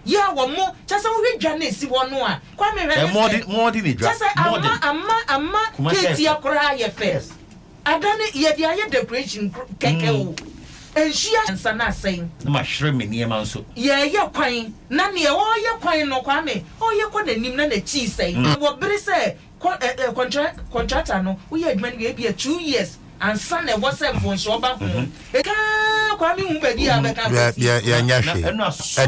Yeah, one more. Just a we Johnny see one more. Kwame more than it. Just amma Katie cry your face. I done it yet the decoration keke. And she and Sana saying, my shrimp near Manso. Yeah, you're crying. Nani, oh, you're crying no Kwame. Oh, you're calling him the cheese saying. What Billy say? Contractor no, we had maybe a 2 years. And Sunday was a phone so about Kwame baby. Yeah,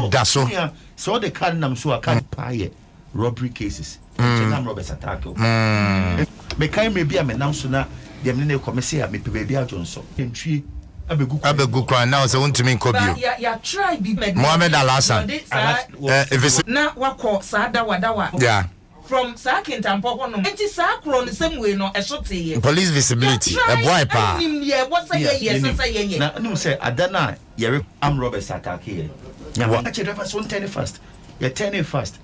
Dwaso. So the cardinal so I can't pay robbery cases. Robert's attack. Mekai maybe I'm announced now. The mene commissaire me baby Johnson. Entry Abegu kwan now so want to mean Kobio. Yeah, try be Mohammed Alasan. If it's na wako sada wadawa. Yeah. From Sakin Tampo no. Enti sakro the same way no esote. Police visibility. A boy pa. What say yes. Now no say Adana yere am Robert's attack here. Now actually refer so 10 first. You 10 first.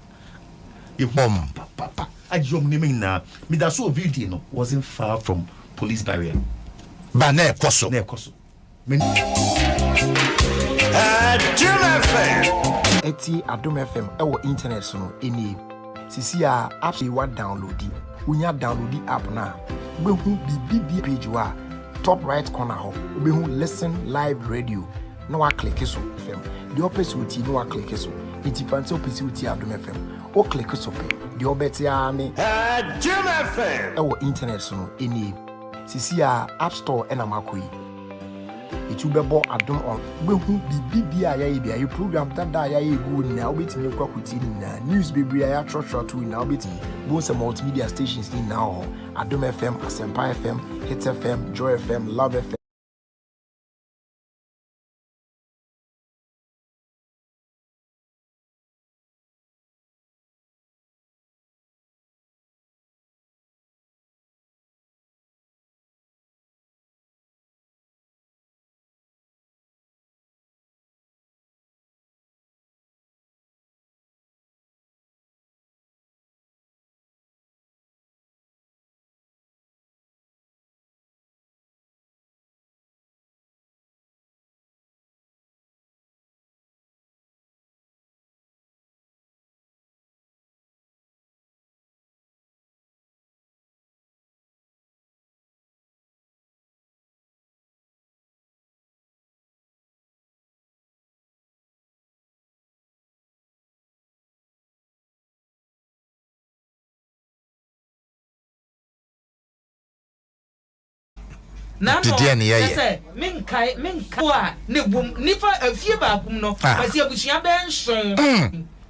You papa. Adom naming na. Me that so video no wasn't far from police barrier. Ba na ekoso. Adom FM. Eti Adom FM ewo internet so no eni. Sisi a app you want download it. Unya download the app na. Behu BB page wa top right corner ho. Behu listen live radio. No wa click so FM. The opposite no wa click so. Iti fancy opposite Adom FM. O click so pe. The obeti a me Adom FM. Ewo internet so no eni. Sisi a app store ena makoi. It will be Adom on. Behu BB ya you program that ya good now betting kwa kutini na news baby ya short to now betting both multimedia stations in now Adom FM, Asempa FM, Hit FM, Joy FM, Love FM. Na no say menkai wa ne bum nifa afie ba kum no kwasi abusua ben son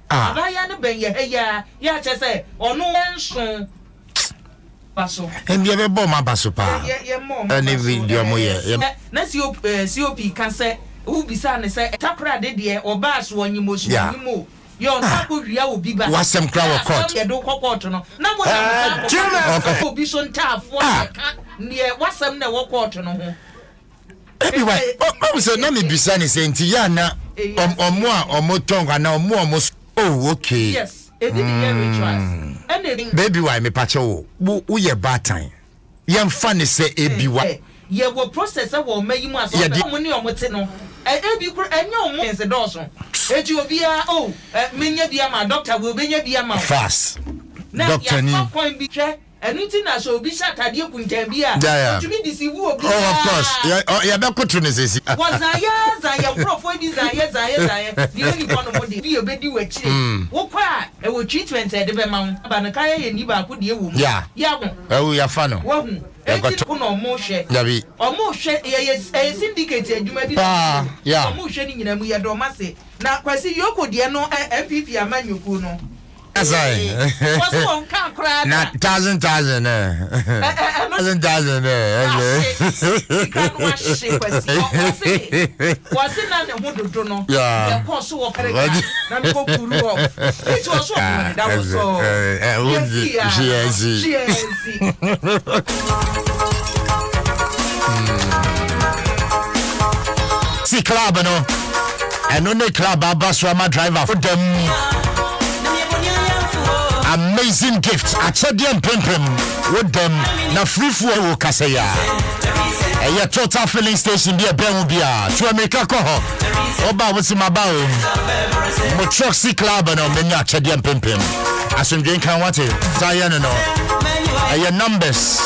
abaya ne ben ye ya che say ono ben son baso Endia be bom abaso pa any video mo ye na COP kan say who bisa ne say takra de de oba so onyimo so onyimo yo na ko wia obi ba wasem kra wo court ye do court no na mo na obi so ntafo ka ne wasem na wo court no ho anyway o say na me bisa ne say nti ya na omo a omo tonga na omo oh okay yes e dey rituals and baby why me pache wo ye bad time ye mfa ne say ebi wa ye wo process e wo mayi mu aso omo ni omo te no ebi kro enye omo ense doso eji obi a menya bia ma doctor go benya bia ma fast doctor ni point bi hwe enu na so obi shatade kuntan bi a otumi disi wu obi oh of course ya be koto ne sesi wazaya profo bi zaya di oni kono mo di obedi wachire wo kwa e wo treatment e de be ma aba na kaya ye ni ba ko de ewu ya ho ya fa no wo hu eti ko no mo hwe yabi omo hwe ye syndicate adwuma bi omo hwe ni nyina mu ye do mase na kwasi yoko de no MPP amanyuku no Asai. What's on crack? Not thousand. You can't wash shit. What's in the mood? No, yeah, of course, so opera. Now go to off. It was so that was so. See club, no, and only club Abaswama driver for them. Amazing gifts at Sadian Pimpim with them na free for Kasaya. a total filling station be a Benubia to America Coho. Oba was in my bow. Motroxy Club and Menya Chadian Pimpim. As in drink and water, Zion your numbers.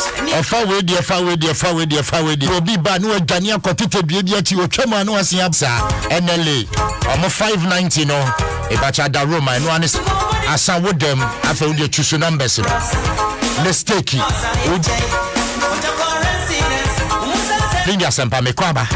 Forward, dear, forward, dear, forward, dear, forward. Will be bad. No, Daniel Cotito, baby, at you, Chama, no, as Yapsa, and LA. I'm a 590, no, a batch at the room. I know, honest, as I would them after you choose your numbers. Mistake. Kwasi Asempa me kwaba.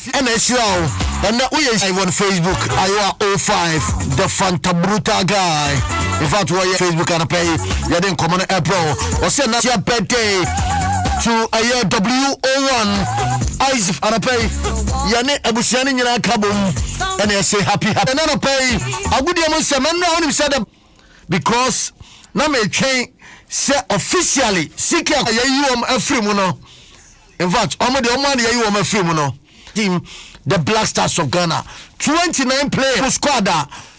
NSL and we are on Facebook. I are 05 the Fanta Bruta guy. In fact, we are Facebook and pay. You didn't come on April or send us your birthday to a year W01 Isaac and pay. Yane Abusiani in a cabin and I say happy. And then I pay a good year. Someone said because now may change say officially. Seek you a free mono. In fact, I'm the only you a free mono. Team, the Black Stars of Ghana, 29 players squad.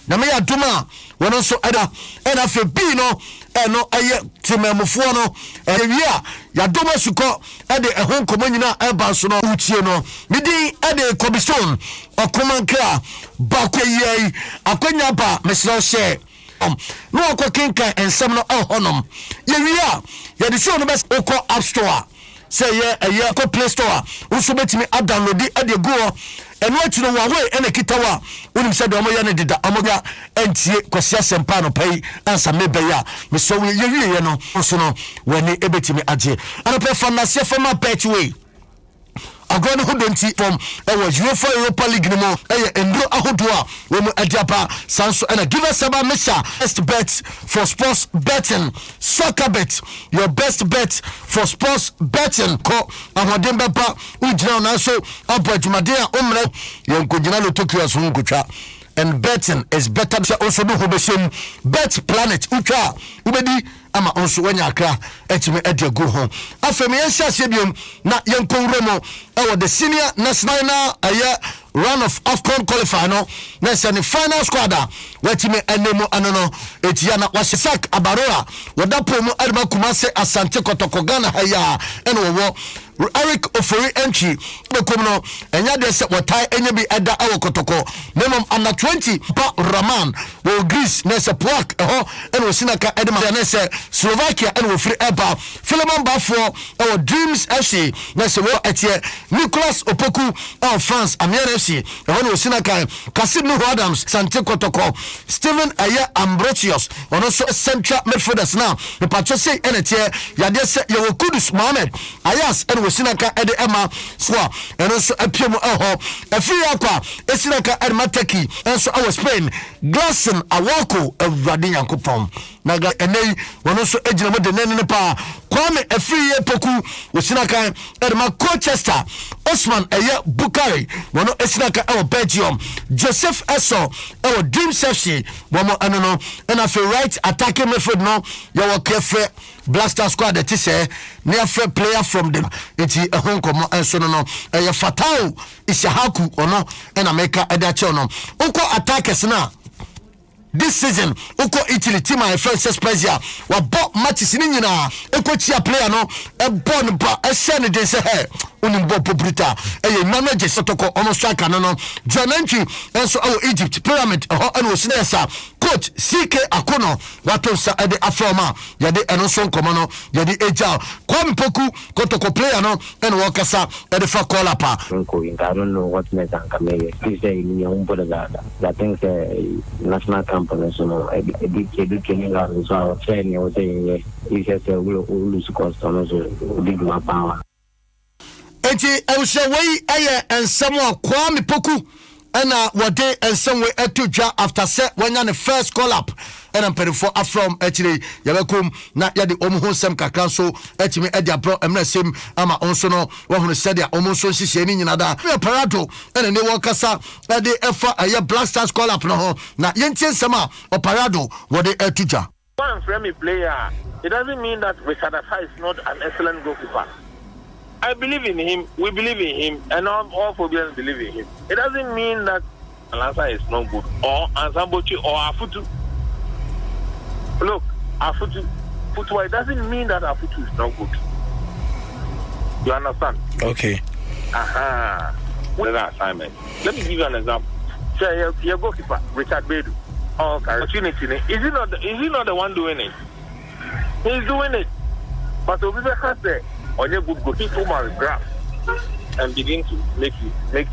Na me aduma when also ada and afebi no no aye timemfo no ewia yadoma suko ade ehon komanyina eba so no utie no midi ade Kobistone okomankra bakoyei akonya ba mesro share no akokenka ensem no honom yewia yade show no best oko app store say yeah ko Play Store also betimi download ade go and what you know way and a kitawa when said omoya did amoga entie Kwasi Asempa no pay answer me beya me so we you no so no when e betimi age and pay for na se for my betway agone ho donti from e was UEFA Europa League no endro ahodoa we mu adiapa sanso and give us about Mr. Best bet for sports betting soccer bet your best bet for sports betting ko ahodem beba ujina na so abadwumade a omre yenkojina lo Tokyo so nkotwa and betting is better also do hobesem bet planet utwa ubedi ama onso wanya akra etime edego ho afemi yensia sebiom na yenkonromo the senior national run of AFCON qualifier no na se ne final squad wetime enemo anono etia na wasesak abaroa wadapo mu adma kumase Asante Kotoko Ghana haya eno Eric Ofori entry bekom no enya de se wotai enya bi eda awo Kotoko nemom under 20 pa Raman wo Greece na se Puak eho eno sinaka edema na se Slovakia eno Ofori eba Philemon Bafo Dreams FC na se wo etie Nicholas Opoku of France Amiens FC eho sinaka Kasim Adams Asante Kotoko Steven Ambrosius ono so central midfielders now the patcho say enetie yade se ye Kudus Mohammed Ayas eno sinaka ede ema so eno so apiemu eho afiri akwa esinaka Mateki enso awo Spain Glasson Awoko awrade yankopon naga enei wono so ejina mo de nene pa Kwame afiri epoku wosinaka edema Colchester Osman Bukari wono esinaka awo Belgium Joseph Eso awo Dreams FC womo anono and afi right attacking midfield no yawo kefe Blaster squad that is near fair player from them eti ehon komo enso no Fatao Ishahaku ono and America edache ono uko attackers na this season uko Italy team my friend Spezia wa bo matches ni nyina ekochia player no e bon ba e send dey say hey unimbo pobrita manager sotoko ono striker no Jananchi enso Egypt pyramid eno sinesa coach CK Akono watonsa ede afroma yade eno so nkomo no yade eja Kwame Poku Kotoko player no eno wakasa ede fa call up I don't know what made and come here please say in your own body that things national company so no I did training out so training was saying he said we lose cost on so big my power eti ewsewei ensemo Kwame Poku na wade ensemwe etudwa after set when the first call up and I'm paying for from actually yabekum na yade omho sem kakra so etimi edia pro emna sem ama onso no wo hunu said ya omonso hihie ni nyina da parado ene ne wokasa ade efa Black Stars call up no ho na yentie nsem a oparado wade etudwa one friendly player, it doesn't mean that Richard Asa is not an excellent goalkeeper. I believe in him, we believe in him, and all Phobians believe in him. It doesn't mean that Alansa is not good, or Ansambochi, or Afutu. Look, Afutu, it doesn't mean that Afutu is not good. You understand? Okay. What is that assignment? Let me give you an example. Say your goalkeeper, Richard Bedu. Opportunity. Is he not the one doing it? He's doing it. But Obibeka said, on your good goalkeeper man grab and begin to make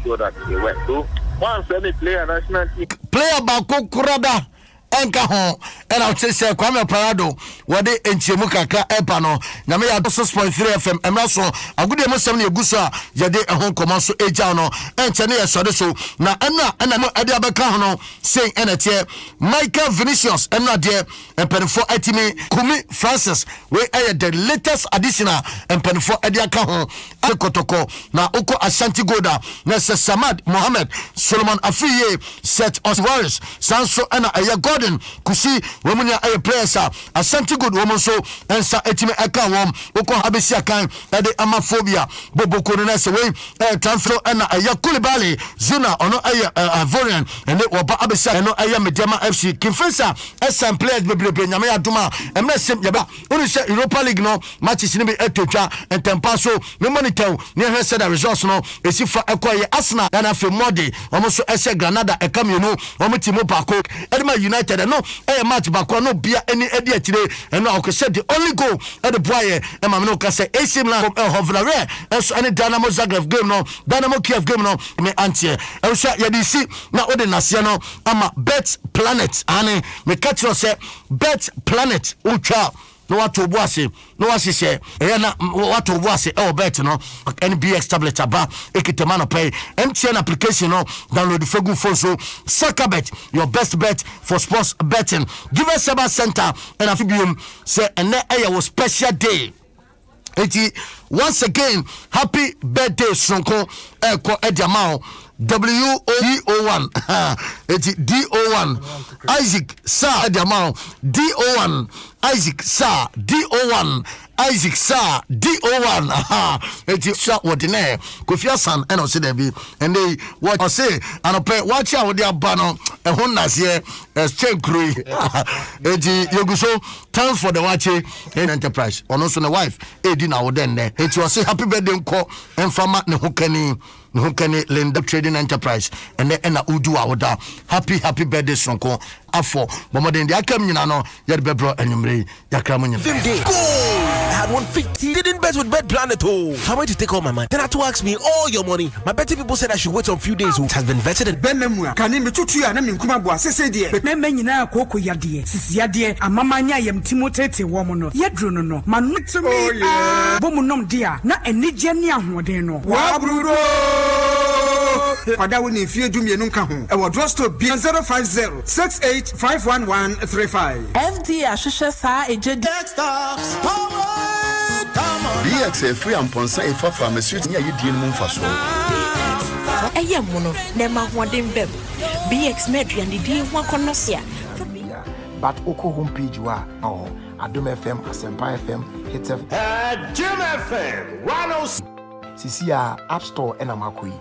sure that they work. So once any player national team player Bako Kurada enka ho and I'll say Kwame Parado wade enchiemu kakra epa no nyame ya 106.3 FM emraso agudi emosem ne eguso yade ehon komanso eja no enche ne yesode so na ena no ade abeka ho no say enetie Michael Vinicius ena de empenfo atimi Kumi Francis we the latest additional empenfo ade aka ho akotoko na oko Ashanti Goda na Samad Mohammed Solomon Afiye set us Warriors Sanso ena God Kusi womunya aye players Asante good woman so ensa etime aka wom woko habesi akan ade amaphobia boboko no na se we transfer na aye Kulibali Zuna ono aye Ivorian ene woba abesi eno aye Medema FC Kimfensa SM players bebrebe nyame adoma emna sem yaba onu se Europa League no matches ni be etotwa entempa so me monitor ne hwese da results no esifa ekoye Arsenal na fe mode omo so ese Granada ekamienu omo timo bako Edema United no match bako no bia any edi atire and no said the only goal at the boy and no ka say AC Milan Hovlare so any Dynamo Zagreb game no Dynamo Kiev game no me antie e so ya di si na ode nase no ama Bet Planet ane me catch no say Bet Planet ultra no what to boase no what say e na what to boase e bet no NBX tablet aba ekitema no pay MTN application no download the Fegu phone so Sakabet your best bet for sports betting give us Seba Center and afibium say and there was special day. Once again happy birthday Sonko Eko Ediamao WO1 DO1 Isaac Sa Ediamao DO1 Isaac Sa DO1 Isaac Sa DO1 eti sha wodine Kofi Asan and say there be and they what I say and pay watch out the abano e ho nase exchange crew eti yoguso thanks for the watch in enterprise ono so na wife edi na woden ne eti o say happy birthday nko enfama ne hokani Linda Trading Enterprise and then na udu awoda happy birthday sonko afọ momoden de akam nyina no ye de bebro anwumre yakra mo nyina I had 150 didn't bet with Bet Planet. How am I to take all my money? Then had to ask me all your money. My betting people said I should wait on a few days. It has been vetted and Ben Memua. Can you tutu ya na minkuma bua sese die. Bet me nyina koko yade. Sisi yade amamanya yem Timotete womo no. Yedru no. Manu to me. Bomu nom dia na enije ne ahoden no. Wa brudo. Kwada woni fie dumie no nka ho. E wo Dwaso B050 68511135. FD ahwehwe sa ejedi. BX free and ponsa e fa pharmacy nya yedie no mfa so. Eye mo no na ma hoden bem. BX medria ne die ho akonosia. But oko homepage wa Adom FM Asempa FM Hit FM Adom FM 106 Sisi ya App Store ena makoi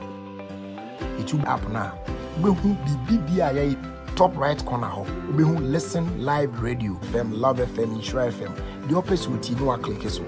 YouTube app na behu bibia ya top right corner ho behu listen live radio FM Love FM Insure FM the opposite no click so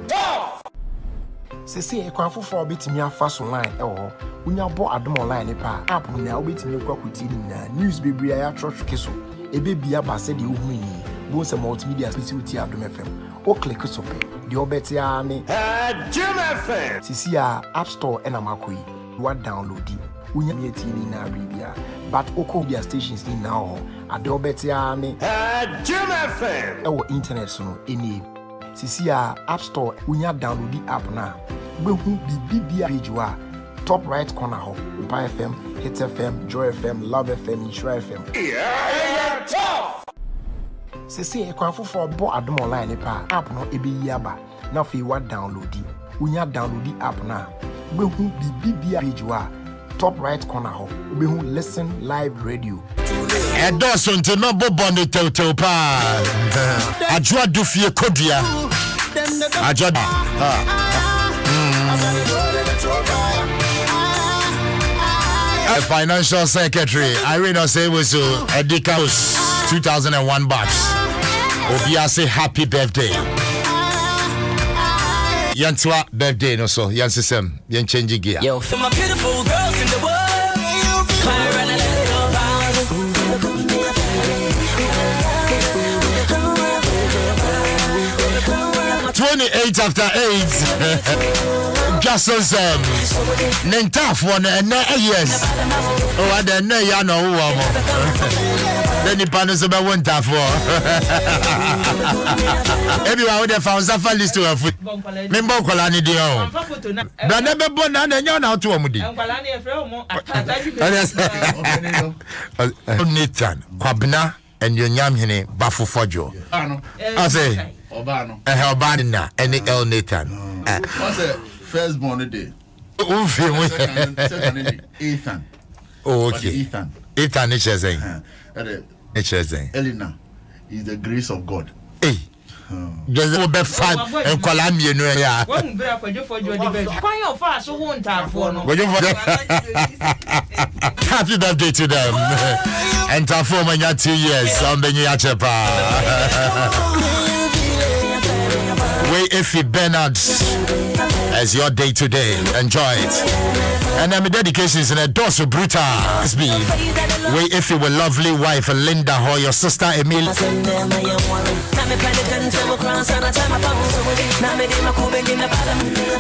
sisi e kwa fofo betimi afa so line ho unya bo Adom online pa app na obetimi kwa kutini na news bibia ya trotro keso ebebia ba se de ohuni bo se multimedia specialty Adom FM o click so pe the obeti ani Adom FM sisi ya App Store ena makoi what download it unya mietini na bibia but oko dia stations ni now Adom obeti ani Adom FM ewo internet so no eni sisi ya App Store unya download the app na behu bibia page wa top right corner ho Mpa FM Hit FM Joy FM Love FM Insure FM yeah top sisi e kwa fofo bo Adom online pa app no ebe yi aba na fe wa download unya download app na behu bibia page wa top right corner ho behu listen live radio Dwaso Nsem no bobone tew pa. Ajwa dufie kodua. Ajwa. Financial Secretary Irene Osewosu Edikaus 2001 bucks. Obia say happy birthday. Yantwa birthday no so yansisem yan change gear. Yo, for my beautiful girls in the world. 28 after 8. Dwaso Nsem. Nentaf one and yes. Oh, I don't know ya no woman. Then the panels about one taf for. Everyone would have found Zafa list to a foot. Member Kolani Dion. But never born and you're now to a moody. Nathan, Kwabna, and your Yamhine, Bafu Fojo. I say, Obano, and how bad na any El Nathan. What's the first born day? Ethan. Oh, okay. Ethan is saying. Elena is the grace of God. Hey. Just over fat and Columbia. Happy birthday to them. And to form 2 years on the Nyachapa. Way Effie Bernard as your day today. Enjoy it. And I'm dedications in a Dwaso Bruta. Way Effie with lovely wife Linda Ho, your sister Emil.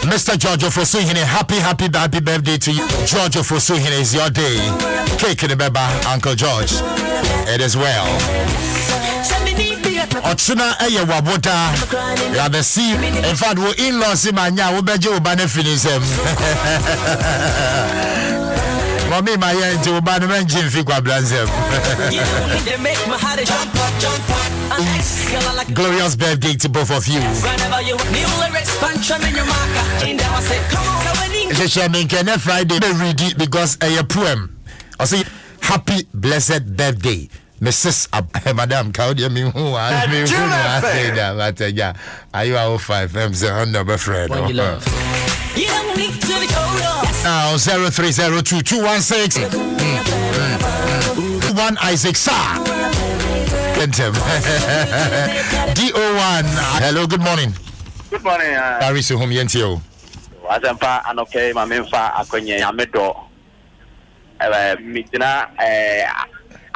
Mr. Giorgio Fosuhine, happy birthday to you. Giorgio Fosuhine is your day. Cake in the beba, Uncle George. It is well. Ochuna eye wabota ya the sea. In fact, we in-laws in Manya, we beje ubane finish him. Mommy, my end to ubane menjin fi kwa blanzem. Glorious birthday to both of you. Friday, read it because a poem. I say, happy blessed birthday. Mrs. Madam Claudia, me who are you 05? I'm the number friend. Now 0302216116 Isaac Sa. DO1. Hello, good morning. Good morning. Paris home yentio. Asempa anoke mamemfa akonye amedo. Midina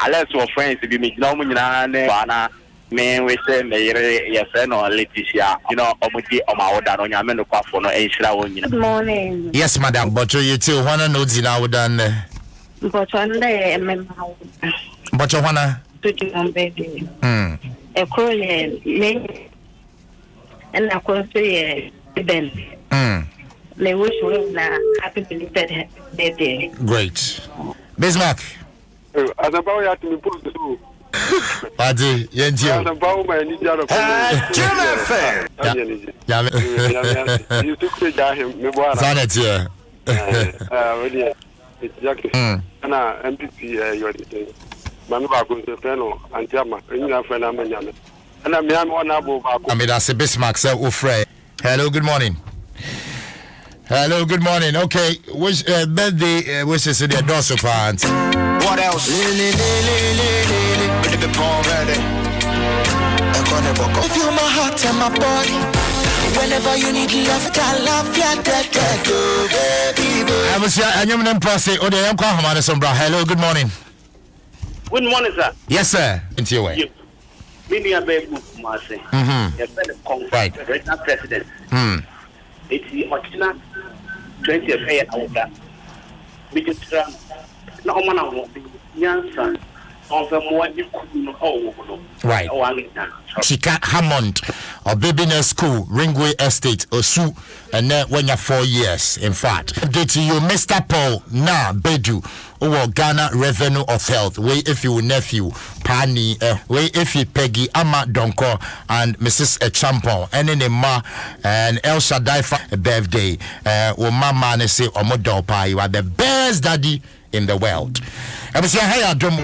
Alex was friends to be me no na me we say me your friend or Leticia, you know, omuti o ma oda no nyame no kwafo no enhira won. Good morning. Yes, madam, but you too wanna know zina wodan. But one day member. But you wanna to do baby. E ko le and I could say Ben. Me wish you na happy belated birthday. Great. Bismarck. Asempa ya to me post too. Padi, yentio. Asempa my ni jaro. Yeah. You took the him me boara. Zanetia. Really. It's Jackie. Na MPP you dey. Manu ba ko se fe no antiama. Enyi friend am nyame. Na me am ona bo ba ko. That's a Bismarck say ofre. Hello, good morning. Hello, good morning. Okay, which birthday wishes in the Dwaso plant? What else? If you're my heart and my body, whenever you need love, I love you, baby. I was here, and you're going to say, oh, they am calling Sombra. Hello, good morning. Good morning, sir. Yes, sir. Into your way. Many a baby, Marcy. Right. President. It's the Ochina 20 affair out there. We just no man of Yansan of a more right. Chika Hammond or Babiness School, Ringway Estate, Osu, and then when you're 4 years, in fact. Update to you, Mr. Paul, now Bedu, or Ghana Revenue of Health, way if you nephew, Pani, way if you Peggy, Ama Donko, and Mrs. Champon, and then Ma, and El Shaddai for a birthday, or Mama, say, or Modopa, you are the best daddy in the world. I was saying, hey, Adom.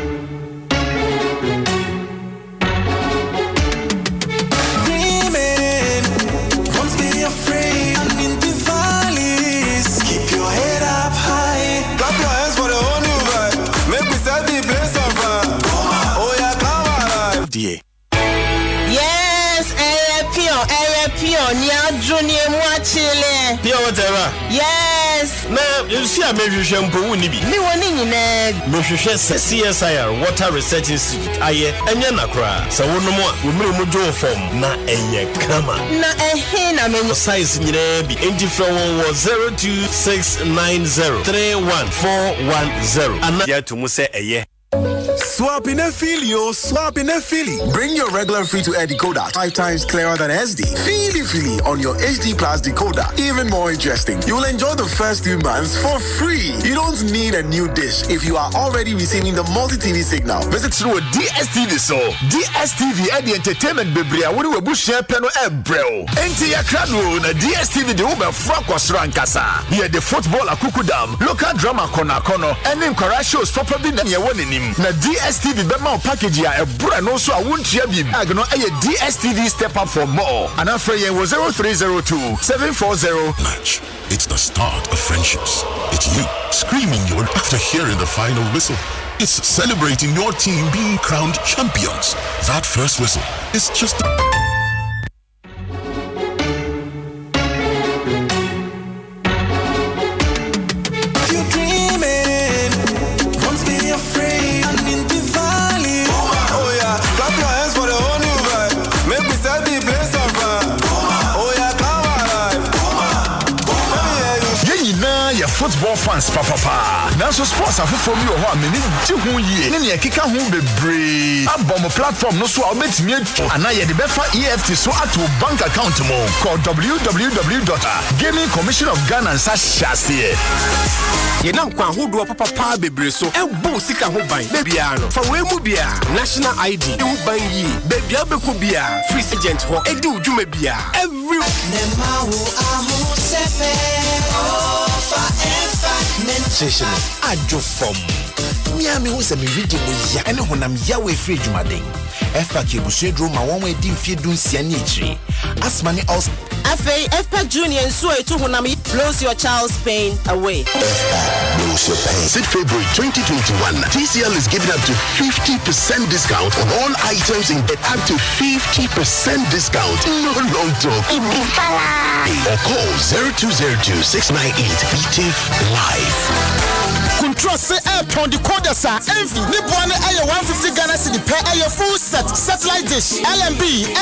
whatever. Yes. Now, you see, I may be shampoo. Me wanting in a CSIR Water Research Institute. Aye, and Yanakra. So, one more, we will do form. Na a kama. Na a hen, I mean, size in the 02690314110. And not yet to Muse a year. Swap in a filio, swap in a Philly. Bring your regular free to air decoder 5 times clearer than SD. Philly on your HD Plus decoder. Even more interesting. You will enjoy the first 2 months for free. You don't need a new dish if you are already receiving the multi-TV signal. Visit through DSTV so. DSTV at the entertainment bibria. What do we share peno ebro? Enti ya kradu na DSTV de ube Frankos Rankasa. Here the football akukudam. Local drama kona kono. And in shows probably na yewonim. Na DSTV Bema package ya ebra no so awuntia bi agno eye DSTV step up for more. And after ye was 0302 740 match. It's the start of friendships. It's you screaming your after hearing the final whistle. It's celebrating your team being crowned champions. That first whistle is just football fans papa. Now so sports are for me or many ye. Nene kika hu bebre. Abom platform no so obetimi and I the befa EFT so at bank account mo. Call www.gamingcommission.Ghana /Shasi. Ye nam kwa hodo papa bebre so e bo sika ho ban. Bebia no. Fa we mu bia national ID. E hu ban yi. Bebia be ko bia free agent ho. E di udwuma bia. Every Session Adjo from Miami was a reading with ya and when I'm Yahweh free Jumaden. FPAC Bushedro, my one way dim Fiedun Sianichi. As many also FPAC Junior and Sway to Hunami blows your child's pain away. FPAC blows your pain. Since February 2021, TCL is giving up to 50% discount on all items in debt, up to 50% discount. No long talk. Or call 0202-698-BTIF Live. Control say airport decoder sa envy. Ni buane aye 150 Ghana cedi per aye full set satellite dish LMB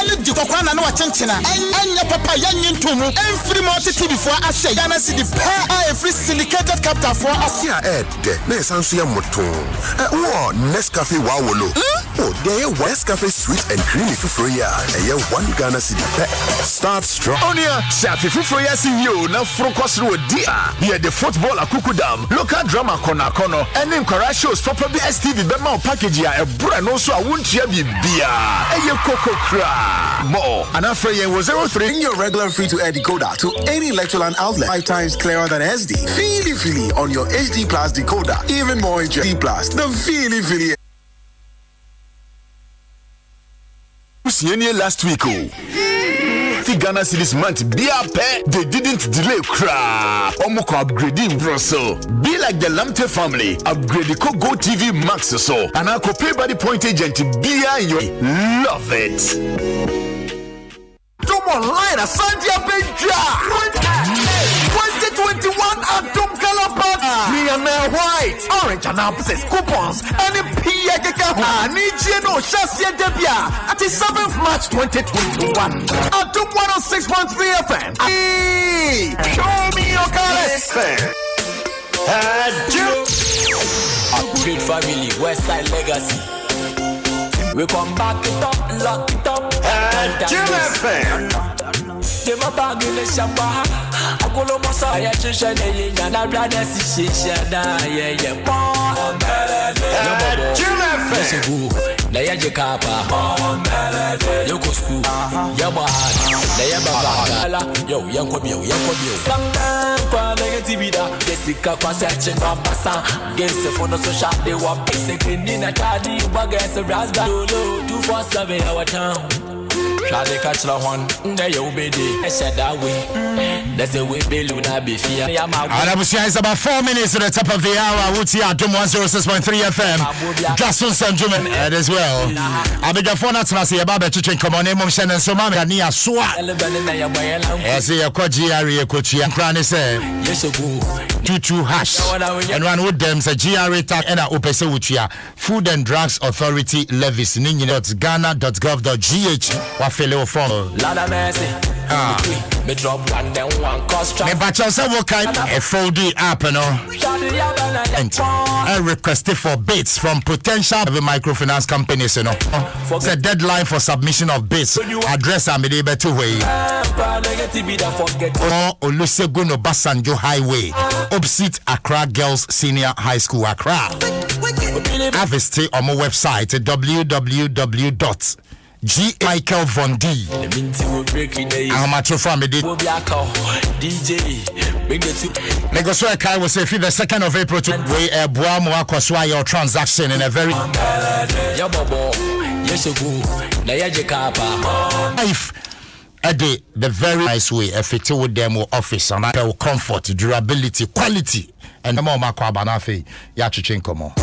LED kokwana na wachenchena enya papa yanyin tomu free multi TV for ashe Ghana cedi per aye free syndicated capture for ashe de na esanso ya moton Nescafe wawolo oh there Nescafe sweet and creamy fufroya eye 1 Ghana cedi per start strong onia shafi fufroya si yo na frokos ro dia here the football akukudam local drama kona kono and in shows probably STV Bema package ya ebra no so awuntia bibia eye kokokra more and after ye was 03 bring your regular free to air decoder to any Electroland outlet 5 times clearer than SD. Philly on your HD Plus decoder. Even more HD Plus. The Philly. Last week Ghana this month be up they didn't delay Omoko upgrading Brussels. Be like the Lamte family, upgrade the Go TV Max so and I could pay by the point agent be you love it. Come online at Sandia Benja 2021 Adom Kalapata. Me and white, orange and opposite coupons and a Pia Nijeno Shasia Debia at the 7th March 2021. Adom 106.3 FM. Hey, show me your colors. Upgrade family, Westside Legacy. We come back it up, lock it up. They my bag in the shamba. I go to my side, I change and I brother see yeah. Nayaje kapa Yoko school Yaba Nayaba Yo yanko bio Sangam kwa negativida Jessica kwa searching Basa Games for no social They were basically Nina Tadi Wagasa Rasda 247 our town Try to catch the one, there you be there. I said that way. That's the way Beluna be fear. Adabusia is about 4 minutes to the top of the hour. Wuti Adom 106.3 FM. Dwaso Nsem as well. Abiga phone at us here. Baba chicken come on. Mom Shannon so mama ni aswa. Yes, you call GRA coach. And Kran say 22 hash. And one with them say GRA tag and opese wutia. Food and Drugs Authority levies. Nini.ghana.gov.gh. Wa fele form. Lada mercy. Me drop one then one cost. Me bacha say what kind a 4D app no. And I requested for bids from potential microfinance companies, you know. The deadline for submission of bids. Address Amidebe to way. Or Olusegun Obasanjo Highway, opposite Accra Girls Senior High School, Accra. Have a stay on my website www.G. Michael Von D. I'm a true family. DJ. Negosua Kai will say, the 2nd of April to way a Buamo Aquaswa your transaction in a very life. The very nice way, effective with them office and I will comfort, durability, quality, and the more Makwabanafe, Yachichinkomo.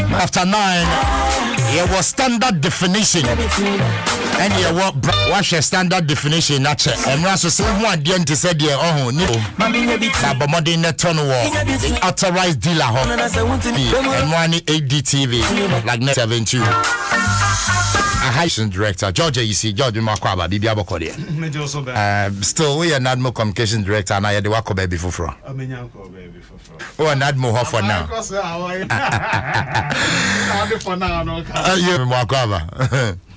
After 9, it was standard definition. And here what's your standard definition? Nature. And Rasso said one didn't say dear oh no. Babamodi Neton war. Authorized dealer and one ADTV like net 72. A high director, Georgia, you see, George Makwaba, Bibi Abokode. Still, we are not more communication director, and I had the Wako baby for. Oh, not more for now. You Makwaba.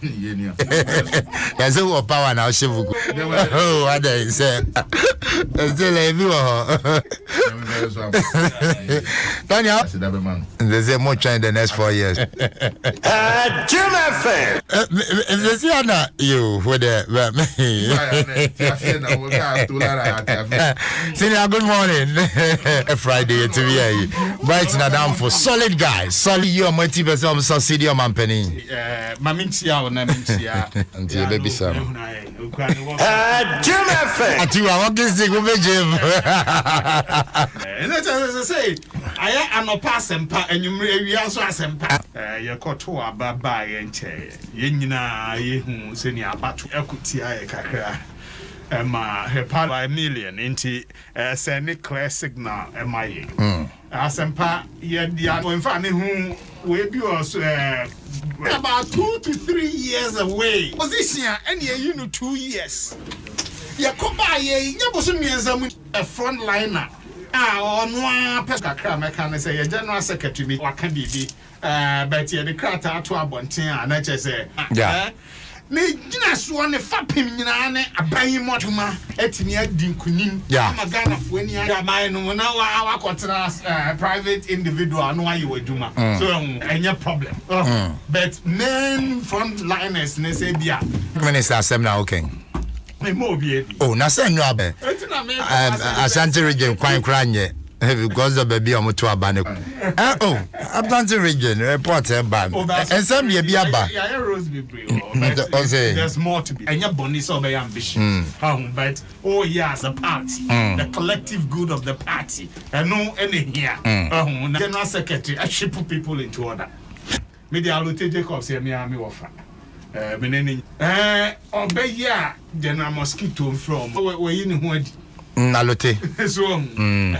There's a power now, Shivu. Oh, what they say. Still a view. Daniel, there's a more in the next 4 years. Jim FM. You with Senior, good morning. Friday to be right now down for solid guys. Solid you are multi-person subsidy on my penny. Mamintia. Until baby Sam. Jim FM. At you are walking stick with Jim. And that's as I say, I am no Asempa and you also Asempa. You caught to a baba and chair. Yenina, ye senior batu ekutia kakra. Her part by a million into send a clear signal. MIA. Asempa, yet the other family whom we be also about 2 to 3 years away. Position and you know 2 years. You come by ye, you was a frontliner. On one pesca cram, I can say a general secretary, or can be, but the crata to a bontin, and I just say, yeah. Me just want to fap him in a buying motuma, etinia dinkunin, Magana when you are mine, our private individual, know why you were doing. So, any problem. But men frontliners, Nesebia. Minister Nsem now, okay. Oh, Nasa no abe. Asante region quite crying because the baby on to abane. Oh, Asante region report ban. And some ye be aba. There's more to be. And your bonus of ambition. But oh yes, the party, the collective good of the party. And no any here. General Secretary, I should put people into order. Media Lute Jacobs here me offer. Obeya General Mosquito from where you know Nalote. So and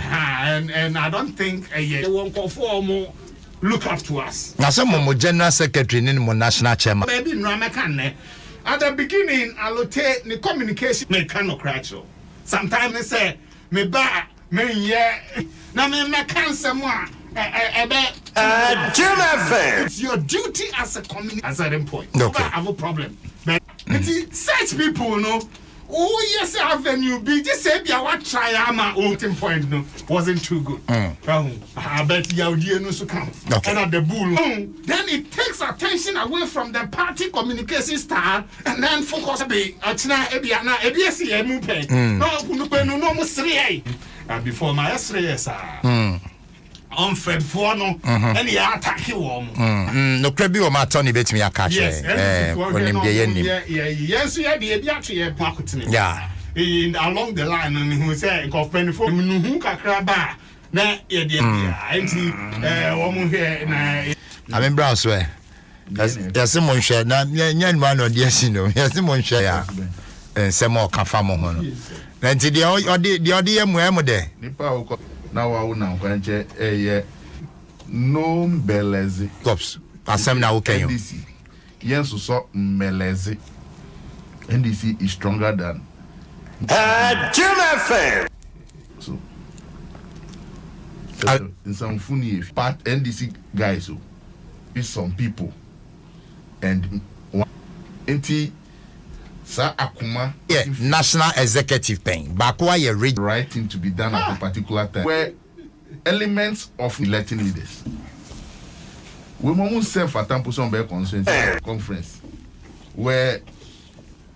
I don't think they won't conform more look up to us. Now some more General Secretary in mo national chairman. Maybe Ramakan at the beginning Alote the communication mechanical. Sometimes they say me ba me yeah na me can someone it's your duty as a community at a certain point. Okay. I have a problem. But such people, Oh yes, avenue B. Just say be what try ama ultimate point no wasn't too good. I bet you no so come. And at the bull. Then it takes attention away from the party communication style and then focus be atina ebiana ebiesi emupe. No mo sri before my sir. Unfed for no any attack you no crabby or my Tony bet me a catch. Yes, in along the line and who say company for who craba na I mean Brown swear. There's someone share na nyan man or dear sino. There's someone share and some more confirm on. Then the audio mo there. Now I will now quench no belezi. Cops. Asem na okay. NDC. Yes, so melezi. NDC is stronger than Jim FM. So in some funny part NDC guys so is some people and one Sa Akuma national executive pen. Bakwa ye right thing to be done at a particular time. Where elements of electing leaders. We must serve for example some conference where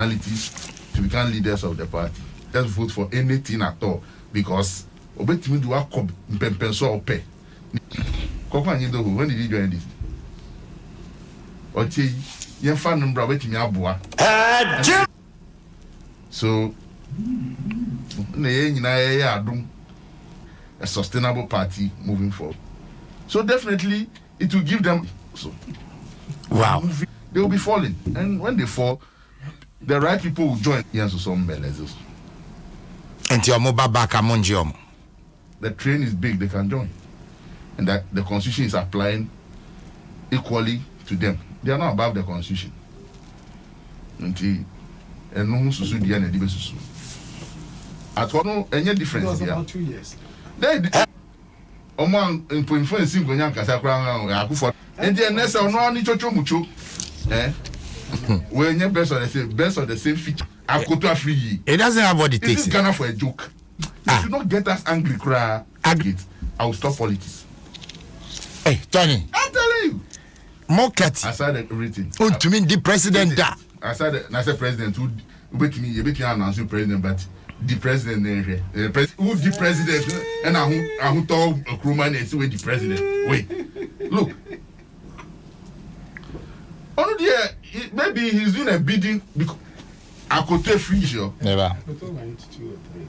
analysts to become leaders of the party. Let's vote for anything at all because obetimi do akọ mpempenso ope. Kokwa nyi do when did you join this? Ochi yen fa number obetimi aboa. So Adom a sustainable party moving forward. So definitely it will give them wow. They will be falling. And when they fall, the right people will join. And your mobile back among them. The train is big, they can join. And that the constitution is applying equally to them. They are not above the constitution. Until and no susu dia na dibe susu. At what no any difference here. About 2 years. They oman influence ngonya nkasa kra akufo. And the next no ni chocho mucho. When you best of the same feature. Akoto free. It doesn't have what it takes. This is Ghana for a joke. You should not get us angry cry. I will stop politics. Hey, Tony. I'm telling you. Mokat. I said everything. To mean the president that. I said president who bet me announce president, but the president who the president and I who told a crewman is with the president. Wait, look. Oh dear, maybe he's doing a bidding because I could take free show. Never.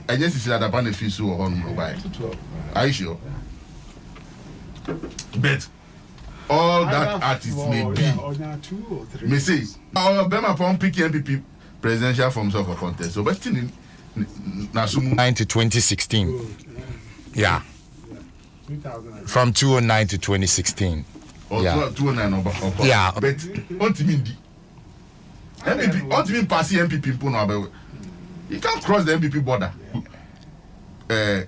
I just said that upon the fee so on mobile. Are you sure? But all that artists may be. Me say, Bema upon picking MPP presidential forms of a contest. So, but in 9 to 2016. Yeah. From 2009 to 2016. Or yeah. 2009 yeah. But ultimately, MPP, ultimately passing MPP, you can't cross the MPP border.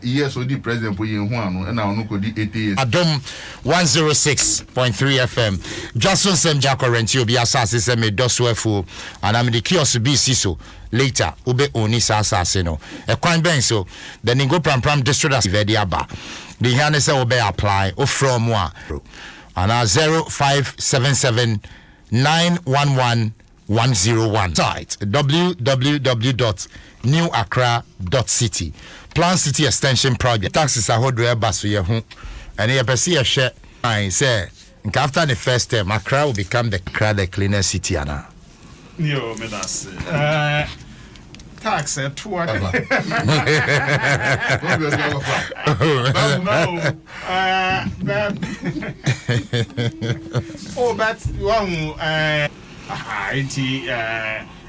Yes, the president put in one, and now no could 80 years. Adom 106.3 FM. Dwaso Nsem Jako Rentio be assassin se me doswefu and I'm the kiosk be siso later ube oni sasase no. E kwan ben so the Ningo Pram district as Vediaba. The hane se obe apply o from one and 0577 911 101 site www.newaccra.city. Plan City Extension Project. Taxes are hold basu ye ho. And you perceive a share. I say, after the first term, Accra will become the cleaner city. Anna. Yo, me that's tax at 2. Oh, that's one.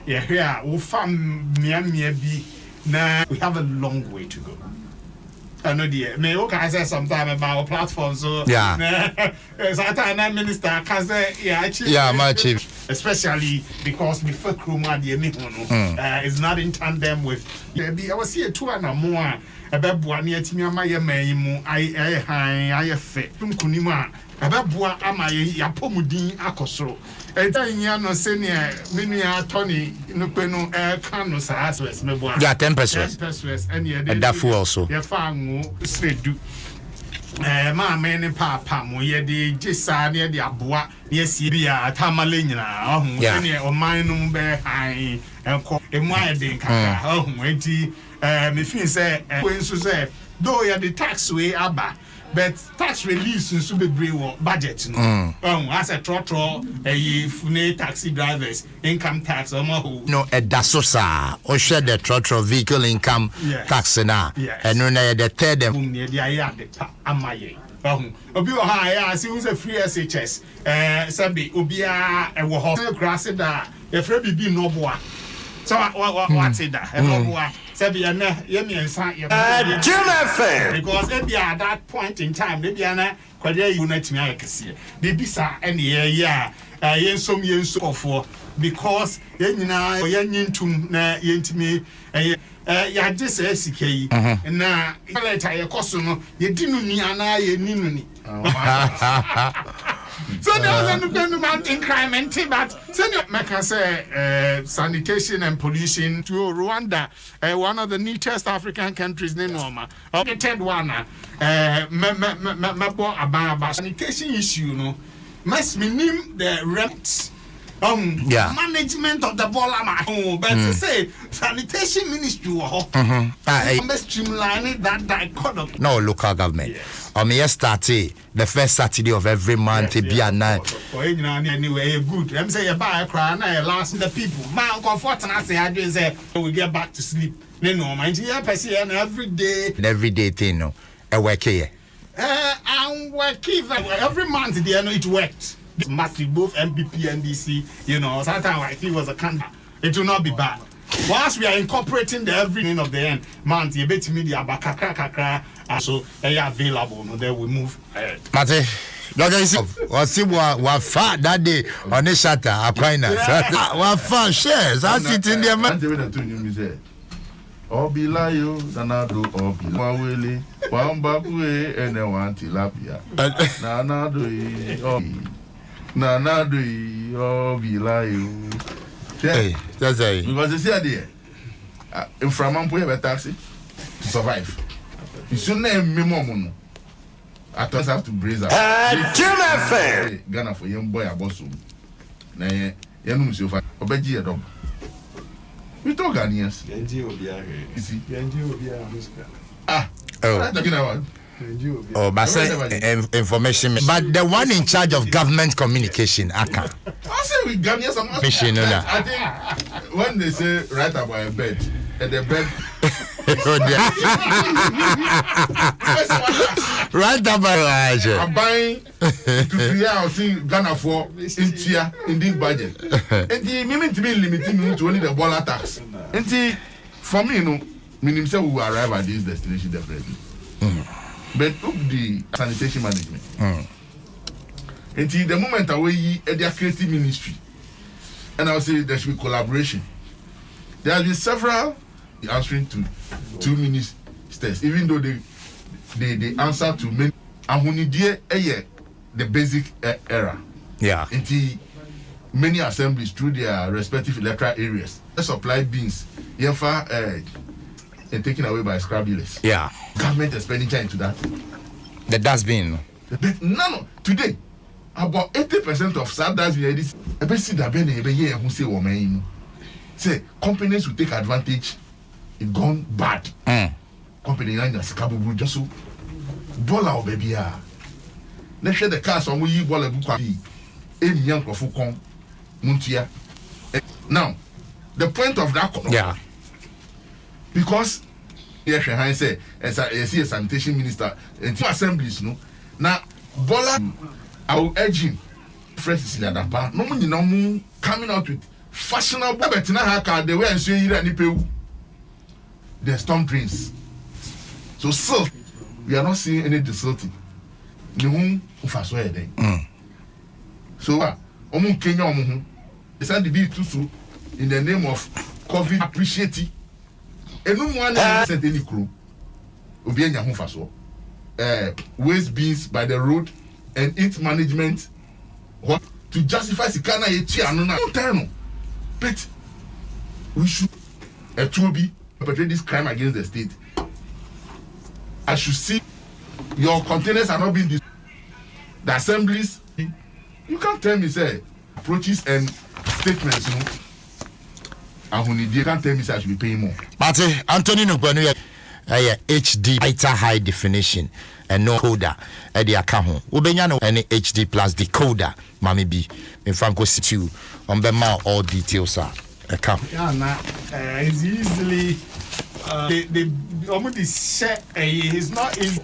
Yeah, here we found me be. Nah, we have a long way to go. I know the may okay say sometime about our platform, so yeah. Sometimes minister can say my chief. Especially because before Kruma the is not in tandem with I was here 2 and more about one year to me my I fit kunima ababua ama ya pomudin akosoro enya no senior menua Tony no penu kanu sa aswes mebua yeah 10% and that full also ya fa ngo sredu ma me ne papa mo ye de gisa ne de aboa ne asie bia tamale nyina ohun senior oman no be han enko emu ayede kaka ohun enti me fin say wenso say though ya the tax way aba but tax release nso bebre wo budget no as a trotro fune taxi drivers income tax no edaso sa o share the trotro vehicle income tax na eno na the third ne dia ya de amaye obi o ha ya see who's a free SHS sabi obi a wo ho grass da e free bibi no boa so what say that e no boa sabi ya na ye miensa ye because e bia at that point in time they bia na kwade unit me ayekese they bisa ene ye ya yensom ofo because ye nyina ye nyintum na yentimi ya just SK na later ye koso no ye dinu ni ana ye ninu ni so there was an independent increment but senior Mecca say sanitation and pollution to Rwanda one of the neatest African countries in Norma the third one about sanitation issue no must minim the rent management of the Bolama but to say sanitation ministry streamline that dichotomy no local government started the first Saturday of every month be a night anyway good I'm say you buy a cry na last the people man comfort and I say we get back to sleep no mind you person every day thing no e work here and work every month it worked massive both MPP and DC sometimes I feel was a candidate it will not be bad once we are incorporating the everything of the end month you bet media kakra so they are available no then we move ahead Mate was fat that day on the shutter Aquina was fun shares I sit in there man Obilayo nanado obilawele wambakwe ene wantilapia nanado obilayo hey that's it because you see there in Framampo have a taxi to survive you shouldn't have me I thought have to brace up Ghana for young boy abosom na yenum so fa obeji e dom we talk Ghanaians you see oh talking about but information but the one in charge of government communication I say we Ghanaians I think when they say right about a bed and the bed right about I'm buying to clear out Ghana for in this budget and the minimum to be limiting to only the dollar tax and for me minimum say we will arrive at this destination definitely but the sanitation management until the moment away their creative ministry and I'll say there should be collaboration. There have been several answering to 2 ministers even though they answer to many the basic era until many assemblies through their respective electoral areas they supply beans and taken away by scrap dealers. Government expenditure into that. The dustbin. No. Today, about 80% of sad dustbin say companies will take advantage. It gone bad. Company just so bola baby. Let's share the cars on we bola bukwa. Now, the point of that because yes, I say as I see a sanitation minister and 2 assemblies now Bola I will urge him fresh in that part no money coming out with fashionable but now the way and say the storm drains so we are not seeing any desilting so Kenya decide to be too in the name of COVID appreciating one said any crew waste beans by the road and its management what to justify Sikana Echiano. But we should perpetrate this crime against the state. I should see your containers are not being the assemblies. You can't tell me say approaches and statements, you know. And when you can't tell me say I should be paying more. But Anthony Nukbanu HD Ultra High Definition and no coder at the account. Ubenya any HD plus decoder, Mami B. In Franco Situ on the mouth all details are account. Yeah, it's easily the almost set is not in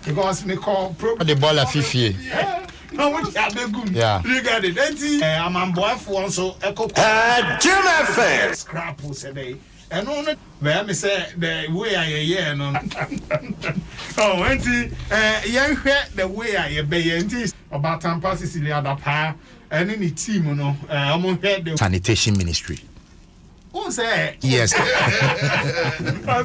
because me call the ball at 50. No, what good. Yeah. You got it. I'm on boy for so echo. Jim FM. Scrap who said they. And on it, where me say the way I no. Oh, auntie, young the way I be auntie about Tampa Sicilia da pa and any team no. I'm on head the sanitation ministry. Who say yes?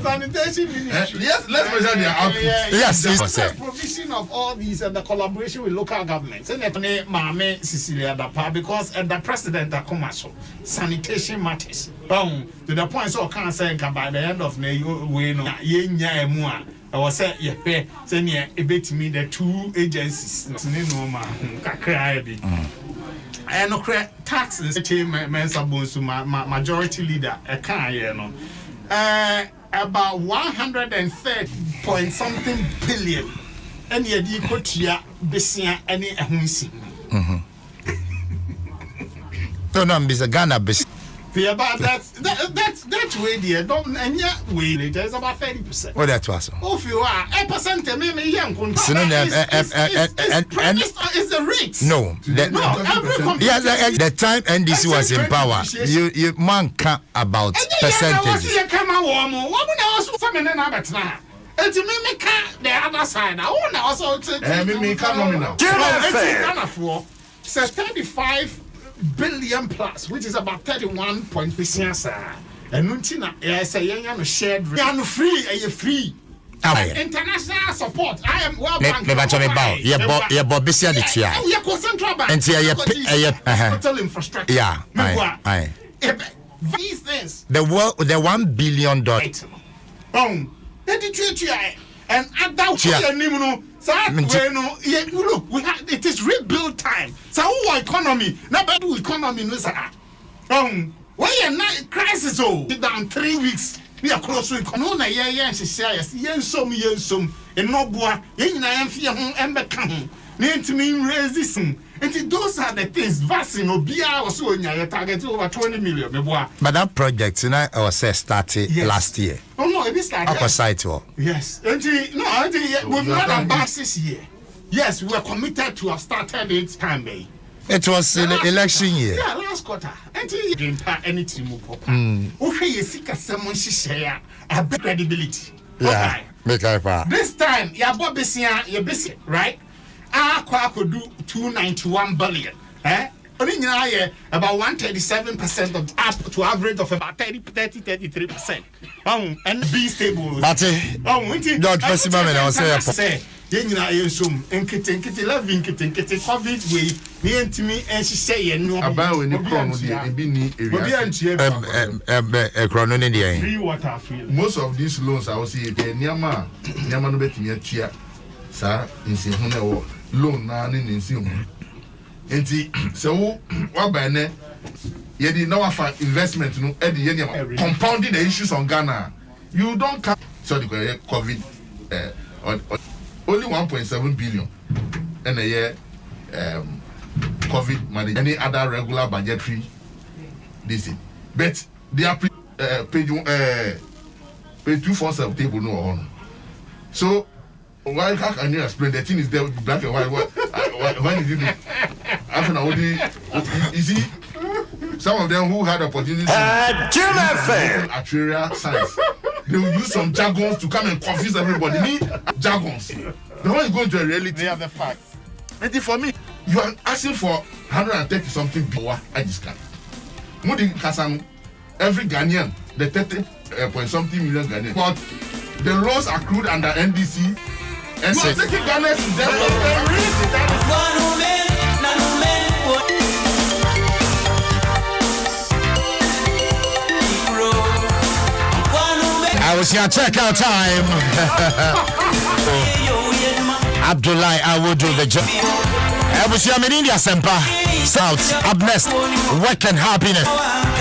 Sanitation ministry. Yes, let's measure their output. Yes, the provision of all these and the collaboration with local governments. And Mame Sicilia da pa because the president da commercial sanitation matters. To the point so can't say by the end of May we no yenya emu I was say say near a bit me the two agencies no ma kakra bi and no taxes majority leader no about 130 point something billion and ye di kotia besia any ehunsi no I'm Ghana bes. Yeah, but that's way there. Don't and yeah, way later is about 30%. What that was? Oh, if you are a percent, maybe young. It's the rate. No, yes, the time NDC was in power. You man can't about percentages. Come on, woman also from an abatna. And to me, the other side. I want also to me come nominal. Says 35 billion plus, which is about 31.5%. And Nuntina, yes, I am shared. I'm free, free. International support. I am well banked. Hospital infrastructure. Yeah, these things. The $1 billion. And at that look, it is rebuild time. So who economy? Not do economy no sir. Why a crisis down 3 weeks. We are close to economy. No yeah she says yen and no boy yen na yen fie ho embeka ho. Na ntimi raise this. And those are the things vaccine obia was so nya target over 20 million me boy. But that project was started last year. Oh no, it started. Yes. We've not about 6 years. Yes, we were committed to have started it time. It was election year. Yeah, last quarter. Anything more. Okay, you see someone share a big credibility. Yeah. This time, you're busy, right? I could do 291 billion. About 137% of up to average of about 33%. And be stable. But George Festival and I say COVID way, me and she say no about when you come free water free. Most of these loans I will see nyama no betimi atua sa nsi hu na wo loan na ne nsi hu enti se wo ba ne ye di na wafa investment no e di ye compounding the issues on Ghana. You don't count so the COVID only 1.7 billion and a year COVID money any other regular budgetary this but they are page 247 table no on. So why can you explain the thing is there black and white when did you do after only you see some of them who had opportunities actuarial science they will use some jargons to come and confuse everybody. Me jargons. The one is going to a reality. They have the facts. And for me, you are asking for 130 something billion. I just can't. Mudi Kasam, every Ghanaian, the 30 point something million Ghanaian. But the loans accrued under NDC And so taking Ghana's I was here check out time. Abdullah, I will do the job. I was here in India, Sempa. South, up next, work and happiness.